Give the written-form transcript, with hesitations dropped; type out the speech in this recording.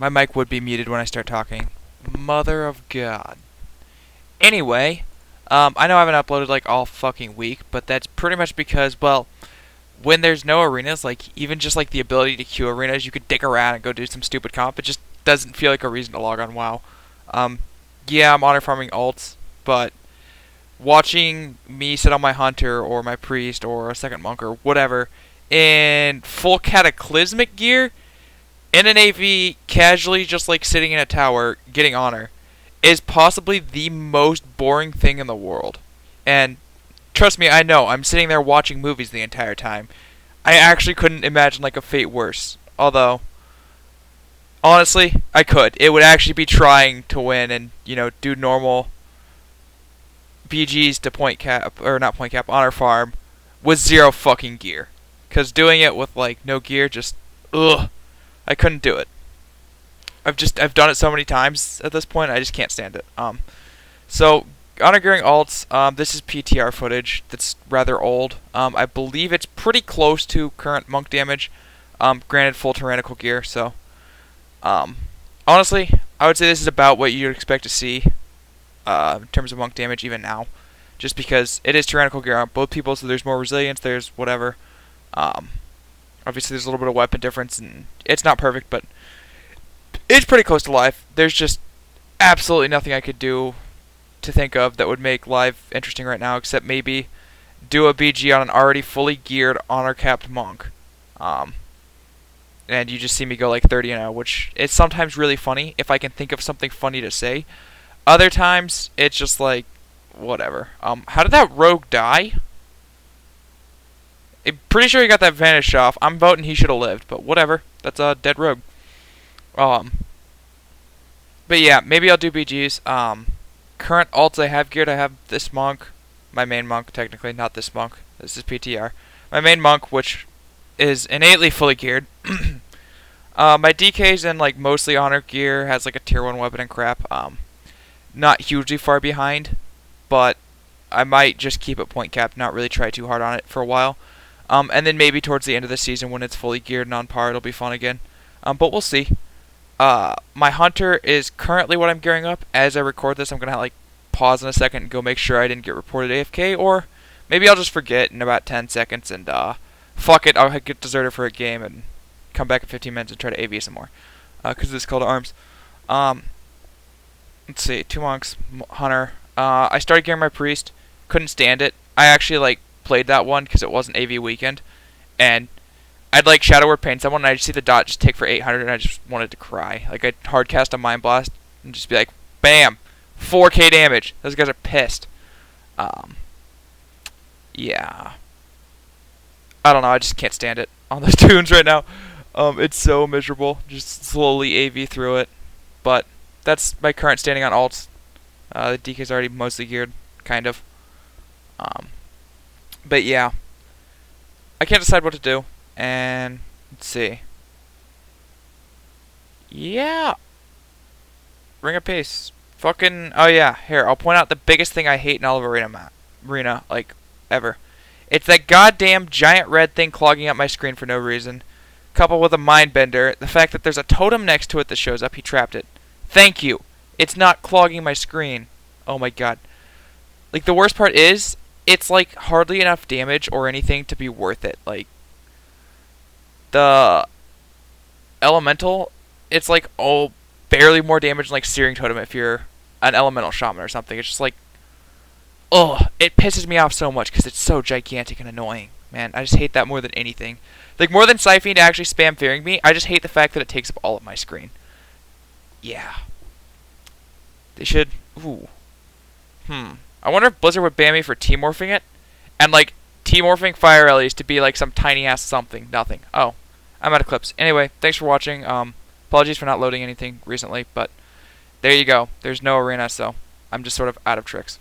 My mic would be muted when I start talking. Mother of God. Anyway, I know I haven't uploaded like all fucking week, but that's pretty much because, well, when there's no arenas, like even just like the ability to queue arenas, you could dick around and go do some stupid comp. It just doesn't feel like a reason to log on WoW. Um, yeah, I'm honor farming alts, but watching me sit on my hunter or my priest or a second monk or whatever in full cataclysmic gear in an AV casually just like sitting in a tower getting honor is possibly the most boring thing in the world. And trust me, I know, I'm sitting there watching movies the entire time. I actually couldn't imagine like a fate worse. Although, honestly, I could. It would actually be trying to win and, do normal BGs to point cap, or not point cap, honor farm with zero fucking gear. Because doing it with like no gear just, ugh, I couldn't do it. I've done it so many times at this point, I just can't stand it. So honor gearing alts, this is PTR footage that's rather old. I believe it's pretty close to current monk damage. Granted, full tyrannical gear. So, honestly, I would say this is about what you'd expect to see in terms of monk damage even now, just because it is tyrannical gear on both people, so there's more resilience. There's whatever. Obviously, there's a little bit of weapon difference, and it's not perfect, but it's pretty close to live. There's just absolutely nothing I could do to think of that would make live interesting right now, except maybe do a BG on an already fully geared honor capped monk. And you just see me go like 30-0, which is sometimes really funny if I can think of something funny to say. Other times it's just like whatever. How did that rogue die? I'm pretty sure he got that vanish off. I'm voting he should have lived, but whatever. That's a dead rogue. But yeah, maybe I'll do BGs. Current alts I have geared, I have this monk, my main monk technically, not this monk. This is PTR. My main monk, which is innately fully geared. My DK's in like mostly honor gear, has like a tier 1 weapon and crap. Not hugely far behind, but I might just keep it point capped, not really try too hard on it for a while. And then maybe towards the end of the season when it's fully geared and on par, it'll be fun again. But we'll see. My hunter is currently what I'm gearing up. As I record this, I'm going to like pause in a second and go make sure I didn't get reported AFK, or maybe I'll just forget in about 10 seconds and fuck it, I'll get deserted for a game and come back in 15 minutes and try to AV some more. Because it's called arms. Let's see, 2 monks, hunter. I started gearing my priest, couldn't stand it. I actually like played that one because it wasn't AV weekend, and I'd like Shadow Word paint someone, and I'd see the dot just tick for 800, and I just wanted to cry. Like, I'd hardcast a Mind Blast, and just be like, bam! 4k damage! Those guys are pissed. Yeah. I don't know, I just can't stand it on those tunes right now. It's so miserable, just slowly AV through it. But, that's my current standing on alts. The DK's already mostly geared, kind of. But yeah. I can't decide what to do. And let's see. Yeah. Ring of Peace. Fucking. Oh yeah. Here, I'll point out the biggest thing I hate in all of arena, like ever. It's that goddamn giant red thing clogging up my screen for no reason. Coupled with a mind bender, the fact that there's a totem next to it that shows up. He trapped it. Thank you. It's not clogging my screen. Oh my god. Like the worst part is, it's like hardly enough damage or anything to be worth it. Like. The elemental, it's like barely more damage than like Searing Totem if you're an elemental shaman or something. It's just like, it pisses me off so much because it's so gigantic and annoying. Man, I just hate that more than anything. Like more than Siphene to actually spam fearing me, I just hate the fact that it takes up all of my screen. Yeah. They should. Ooh. I wonder if Blizzard would ban me for T-morphing it, and like T-morphing fire rallies to be like some tiny ass something. Nothing. Oh. I'm out of clips. Anyway, thanks for watching. Apologies for not loading anything recently, but there you go. There's no arena, so I'm just sort of out of tricks.